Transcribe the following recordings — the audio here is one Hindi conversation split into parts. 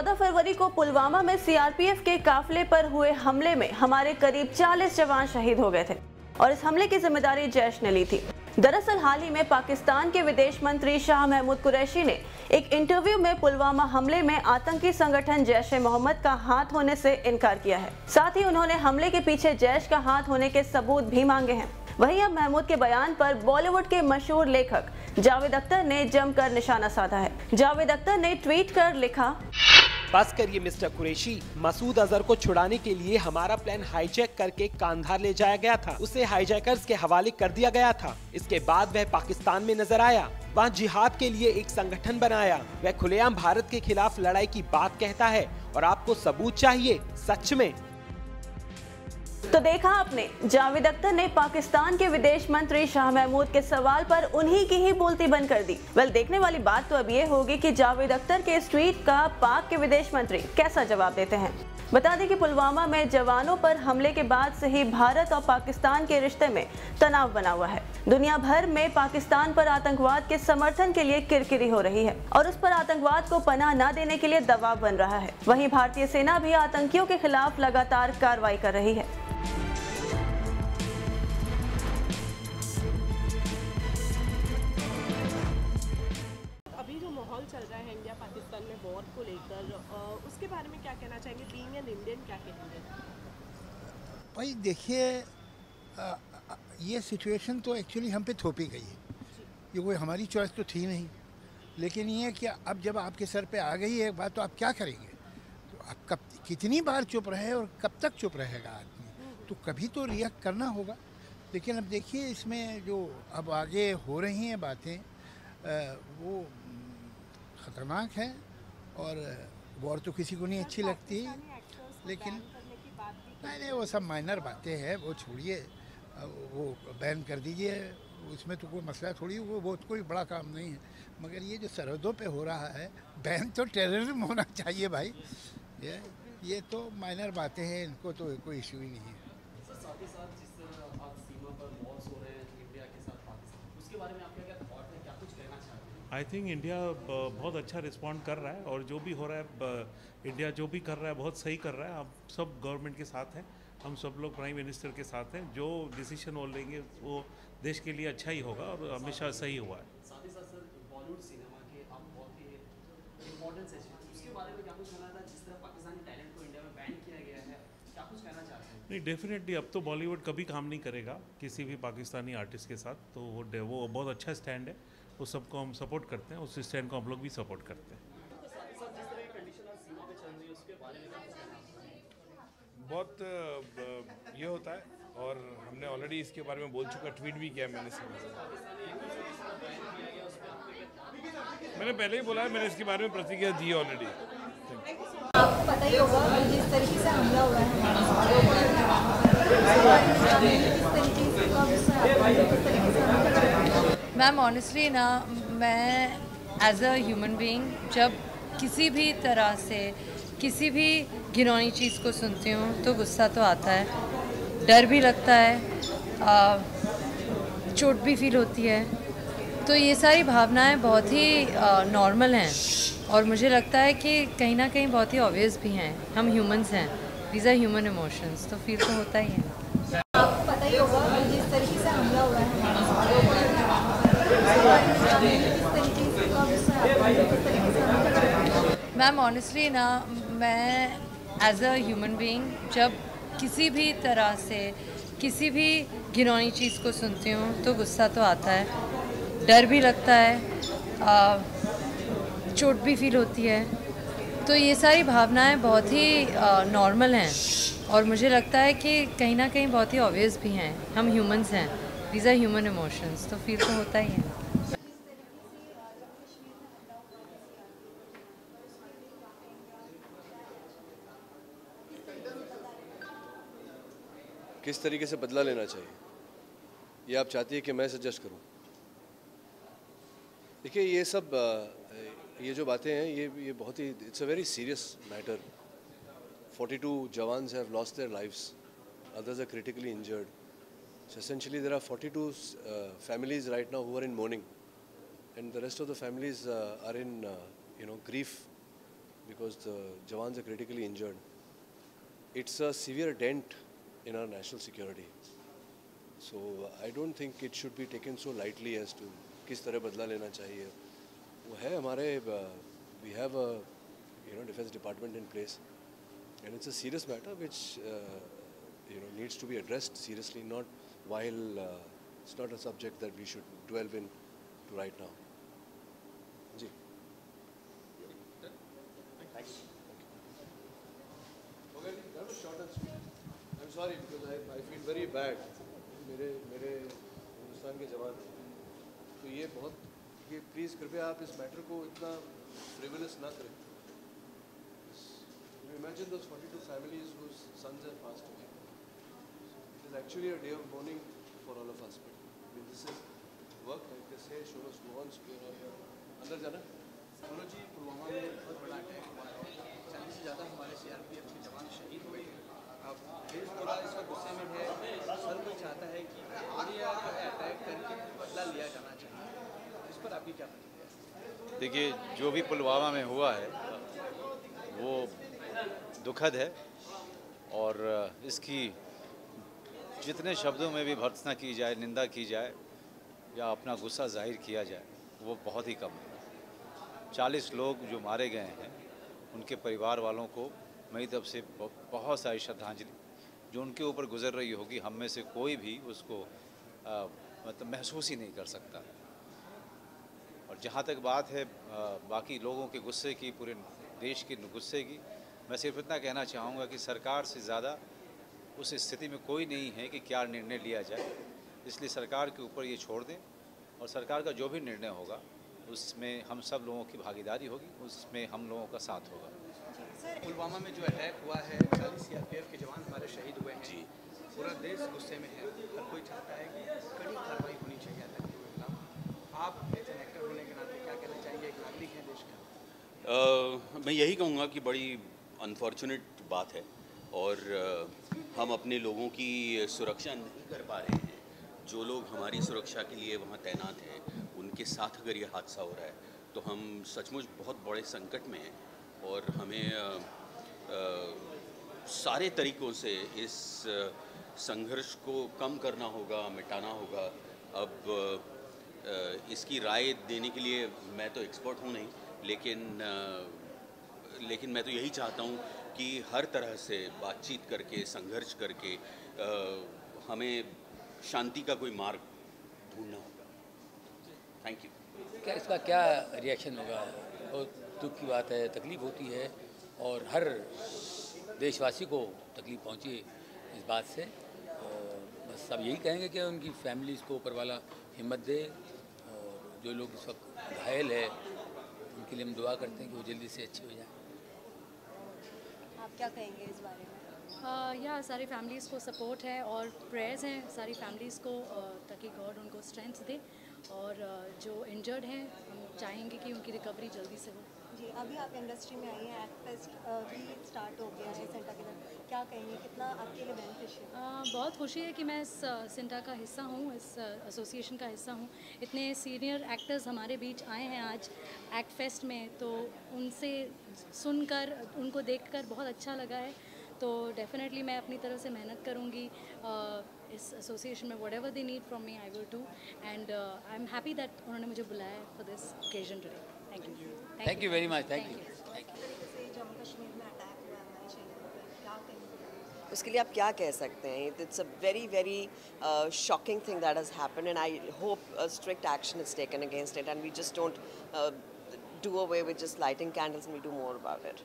14 फरवरी को पुलवामा में सीआरपीएफ के काफिले पर हुए हमले में हमारे करीब 40 जवान शहीद हो गए थे और इस हमले की जिम्मेदारी जैश ने ली थी। दरअसल हाल ही में पाकिस्तान के विदेश मंत्री शाह महमूद कुरैशी ने एक इंटरव्यू में पुलवामा हमले में आतंकी संगठन जैश-ए-मोहम्मद का हाथ होने से इनकार किया है। साथ ही उन्होंने हमले के पीछे जैश का हाथ होने के सबूत भी मांगे हैं। वहीं अब महमूद के बयान पर बॉलीवुड के मशहूर लेखक जावेद अख्तर ने जमकर निशाना साधा है। जावेद अख्तर ने ट्वीट कर लिखा, बस करिए मिस्टर कुरैशी, मसूद अजहर को छुड़ाने के लिए हमारा प्लान हाईजैक करके कांधार ले जाया गया था। उसे हाईजैकर्स के हवाले कर दिया गया था। इसके बाद वह पाकिस्तान में नजर आया, वहाँ जिहाद के लिए एक संगठन बनाया। वह खुलेआम भारत के खिलाफ लड़ाई की बात कहता है और आपको सबूत चाहिए। सच में तो देखा आपने, जावेद अख्तर ने पाकिस्तान के विदेश मंत्री शाह महमूद के सवाल पर उन्हीं की ही बोलती बंद कर दी। देखने वाली बात तो अब ये होगी कि जावेद अख्तर के इस ट्वीट का पाक के विदेश मंत्री कैसा जवाब देते हैं। बता दें कि पुलवामा में जवानों पर हमले के बाद से ही भारत और पाकिस्तान के रिश्ते में तनाव बना हुआ है। दुनिया भर में पाकिस्तान पर आतंकवाद के समर्थन के लिए किरकिरी हो रही है और उस पर आतंकवाद को पनाह न देने के लिए दबाव बन रहा है। वहीं भारतीय सेना भी आतंकियों के खिलाफ लगातार कार्रवाई कर रही है। माहौल चल रहा है इंडिया पाकिस्तान में वॉर को लेकर, उसके बारे में क्या कहना चाहेंगे? बीइंग एन इंडियन क्या कहेंगे? भाई देखिए, ये सिचुएशन तो एक्चुअली हम पे थोपी गई है। ये कोई हमारी चॉइस तो थी नहीं, लेकिन ये कि अब जब आपके सर पे आ गई है बात, तो आप क्या करेंगे? तो आप कब कितनी बार चुप रहे और कब तक चुप रहेगा आदमी? तो कभी तो रिएक्ट करना होगा। लेकिन अब देखिए, इसमें जो अब आगे हो रही हैं बातें वो ख़तरनाक है और वॉर तो किसी को नहीं अच्छी लगती, लेकिन नहीं वो सब माइनर बातें हैं, वो छोड़िए, वो बैन कर दीजिए, उसमें तो कोई मसला थोड़ी, वो कोई बड़ा काम नहीं है। मगर ये जो सरहदों पे हो रहा है, बैन तो टेररिज्म होना चाहिए भाई। ये तो माइनर बातें हैं, इनको तो कोई इशू ही नहीं है। साथ ही साथ जिस तरह आज सीमा पर वॉर्स हो रहे हैं इंडिया के साथ पाकिस्तान, उसके बारे में आपका क्या थॉट है, क्या कुछ कहना चाहते हैं? आई थिंक इंडिया बहुत अच्छा रिस्पॉन्ड कर रहा है और जो भी हो रहा है, इंडिया जो भी कर रहा है बहुत सही कर रहा है। हम सब गवर्नमेंट के साथ हैं, हम सब लोग प्राइम मिनिस्टर के साथ हैं। जो डिसीजन वो लेंगे वो देश के लिए अच्छा ही होगा और हमेशा सही हुआ है। साथ ही साथ सर, बॉलीवुड सिनेमा के आप बहुत ही इम्पोर्टेंट सेशन, उसके बारे में क्या कुछ कहना था? जिस तरह पाकिस्तानी टैलेंट को इंडिया में बैन किया गया है, क्या कुछ कहना चाहते हैं? नहीं, डेफिनेटली अब तो बॉलीवुड कभी काम नहीं करेगा किसी भी पाकिस्तानी आर्टिस्ट के साथ, तो वो बहुत अच्छा स्टैंड है, उस सबको हम सपोर्ट करते हैं, उस स्टैंड को हम लोग भी सपोर्ट करते हैं। बहुत ये होता है और हमने ऑलरेडी इसके बारे में बोल चुका, ट्वीट भी किया मैंने पहले ही बोला है, मैंने इसके बारे में प्रतिक्रिया दी ऑलरेडी। आपको पता ही होगा जिस तरीके से हमला हुआ है, मैम ऑनेस्टली ना, मैं एज अ ह्यूमन बीइंग जब किसी भी तरह से किसी भी घिनौनी चीज़ को सुनती हूँ तो गुस्सा तो आता है, डर भी लगता है, चोट भी फील होती है। तो ये सारी भावनाएं बहुत ही नॉर्मल हैं और मुझे लगता है कि कहीं ना कहीं बहुत ही ऑब्वियस भी हैं। हम ह्यूमंस हैं, दीज आर ह्यूमन इमोशंस, तो फील तो होता ही है। आपको पता ही होगा जिस तरीके से हमला हुआ है, मैम ऑनेस्टली ना, मैं एज अ ह्यूमन बीइंग जब किसी भी तरह से किसी भी घिनौनी चीज़ को सुनती हूँ तो गुस्सा तो आता है, डर भी लगता है, चोट भी फील होती है। तो ये सारी भावनाएं बहुत ही नॉर्मल हैं और मुझे लगता है कि कहीं ना कहीं बहुत ही ऑब्वियस भी हैं। हम ह्यूमंस हैं, दीज आर ह्यूमन इमोशंस, तो फील तो होता ही है। किस तरीके से बदला लेना चाहिए, ये आप चाहती है कि मैं सजेस्ट करूं? देखिए, ये सब ये जो बातें हैं, ये बहुत ही, it's a very serious matter. 42 jawans have lost their lives, others are critically injured. So essentially there are 42 families right now who are in mourning, and the rest of the families are in grief because the jawans are critically injured. It's a severe dent in our national security. So I don't think it should be taken so lightly as to किस तरह बदला लेना चाहिए. वो है हमारे we have a defense department in place, and it's a serious matter which needs to be addressed seriously, not while it's not a subject that we should delve in to right now. Ji. Okay, that was short and sweet. I'm sorry because I feel very bad. मेरे हिंदुस्तान के जवान, तो ये प्लीज़ कृपया आप इस मैटर को इतना फ्रिवलस ना करें. Imagine those 42 families whose sons have passed away. It is actually a day of mourning for all of us. But this is work like this है. Show us go on square और अंदर जाना. मनोज जी, पुलवामा में बहुत बड़ा अटैक हुआ है. 40 से ज़्यादा हमारे CRPF के जवान शहीद हुए हैं. अब देश पूरा इस वक्त गुस्से में है. हर कोई चाहता है कि इंडिया जो है अटैक करके बदला लिया जाना चाहिए. इस पर आपकी क्या प्रतिक्रिया है? देखिए, जो भी पुलवामा में हुआ है वो दुखद है, और इसकी जितने शब्दों में भी भर्त्सना की जाए, निंदा की जाए या अपना गुस्सा जाहिर किया जाए, वो बहुत ही कम है. 40 लोग जो मारे गए हैं उनके परिवार वालों को मेरी तरफ से बहुत सारी श्रद्धांजलि. जो उनके ऊपर गुजर रही होगी, हम में से कोई भी उसको मतलब महसूस ही नहीं कर सकता. और जहाँ तक बात है बाकी लोगों के गुस्से की, पूरे देश के गुस्से की, मैं सिर्फ इतना कहना चाहूँगा कि सरकार से ज़्यादा उस स्थिति में कोई नहीं है कि क्या निर्णय लिया जाए. इसलिए सरकार के ऊपर ये छोड़ दें, और सरकार का जो भी निर्णय होगा उसमें हम सब लोगों की भागीदारी होगी, उसमें हम लोगों का साथ होगा. पुलवामा में जो अटैक हुआ है, 40 CRPF के जवान हमारे शहीद हुए हैं. जी, पूरा देश गुस्से में है. हर कोई चाहता है कि कड़ी कार्रवाई होनी चाहिए आतंकियों के खिलाफ. आप एज एन एक्टर होने के नाते क्या कहना चाहेंगे, एक नागरिक है देश का? मैं यही कहूँगा कि बड़ी अनफॉर्चुनेट बात है, और हम अपने लोगों की सुरक्षा नहीं कर पा रहे हैं. जो लोग हमारी सुरक्षा के लिए वहाँ तैनात हैं, उनके साथ अगर ये हादसा हो रहा है तो हम सचमुच बहुत बड़े संकट में हैं, और हमें सारे तरीक़ों से इस संघर्ष को कम करना होगा, मिटाना होगा. अब इसकी राय देने के लिए मैं तो एक्सपर्ट हूँ नहीं, लेकिन मैं तो यही चाहता हूँ कि हर तरह से बातचीत करके, संघर्ष करके हमें शांति का कोई मार्ग ढूंढना होगा. Thank you. क्या इसका क्या रिएक्शन होगा? बहुत दुख की बात है, तकलीफ़ होती है, और हर देशवासी को तकलीफ़ पहुँची इस बात से. बस सब यही कहेंगे कि उनकी फैमिलीज़ को ऊपर वाला हिम्मत दे, और जो लोग इस वक्त घायल है उनके लिए हम दुआ करते हैं कि वो जल्दी से अच्छे हो जाए. आप क्या कहेंगे इस बारे में? या सारी फैमिलीज़ को सपोर्ट है और प्रेयर्स हैं सारी फैमिलीज़ को, ताकि गॉड उनको स्ट्रेंथ दे, और जो इंजर्ड हैं हम चाहेंगे कि उनकी रिकवरी जल्दी से हो. जी, अभी आप इंडस्ट्री में आई हैं, एक्ट फेस्ट भी स्टार्ट हो गया है सेंटा के अंदर. क्या कहेंगे, कितना आपके लिए बेनिफिशियल? बहुत खुशी है कि मैं इस सेंटा का हिस्सा हूँ, इस एसोसिएशन का हिस्सा हूँ. इतने सीनियर एक्टर्स हमारे बीच आए हैं आज एक्ट फेस्ट में, तो उनसे सुनकर, उनको देखकर बहुत अच्छा लगा है. तो डेफिनेटली मैं अपनी तरफ से मेहनत करूँगी इस एसोसिएशन में. Whatever they need from me I will do, and I am happy that उन्होंने मुझे बुलाया है for this occasion today. Thank you. Thank you very much. Thank you. Jammu Kashmir में अटैक हुआ हमारे शहर पर, क्या कहेंगे? उसके लिए आप क्या कह सकते हैं? It's a very very shocking thing that has happened, and I hope strict action is taken against it, and we just don't do away with just lighting candles, we do more about it.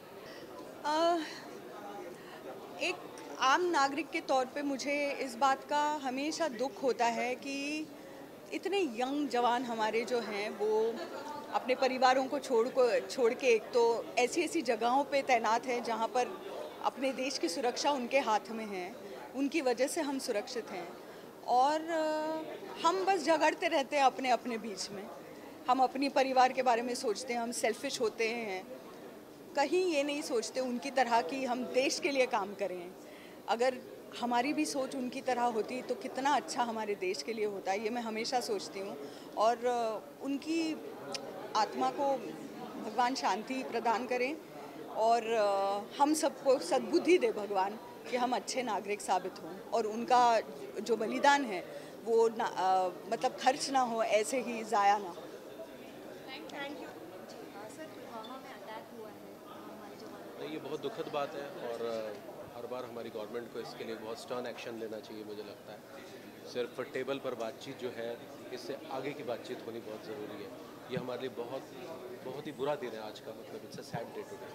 एक आम नागरिक के तौर पे मुझे इस बात का हमेशा दुख होता है कि इतने यंग जवान हमारे जो हैं वो अपने परिवारों को छोड़ के एक तो ऐसी जगहों पे तैनात हैं जहाँ पर अपने देश की सुरक्षा उनके हाथ में है, उनकी वजह से हम सुरक्षित हैं, और हम बस झगड़ते रहते हैं अपने अपने बीच में. हम अपनी परिवार के बारे में सोचते हैं, हम सेल्फिश होते हैं, कहीं ये नहीं सोचते उनकी तरह कि हम देश के लिए काम करें. अगर हमारी भी सोच उनकी तरह होती तो कितना अच्छा हमारे देश के लिए होता है, ये मैं हमेशा सोचती हूँ. और उनकी आत्मा को भगवान शांति प्रदान करें, और हम सबको सद्बुद्धि दे भगवान कि हम अच्छे नागरिक साबित हों और उनका जो बलिदान है वो मतलब खर्च ना हो, ऐसे ही ज़ाया ना हो। Thank you. सर, पुलवामा में अटैक हुआ है हमारे जवानों। नहीं, ये बहुत दुखद बात है और हर बार हमारी गवर्नमेंट को इसके लिए बहुत स्टर्न एक्शन लेना चाहिए। मुझे लगता है सिर्फ टेबल पर बातचीत जो है, इससे आगे की बातचीत होनी बहुत ज़रूरी है। ये हमारे लिए बहुत ही बुरा दिन है आज का, मतलब it's a sad day today.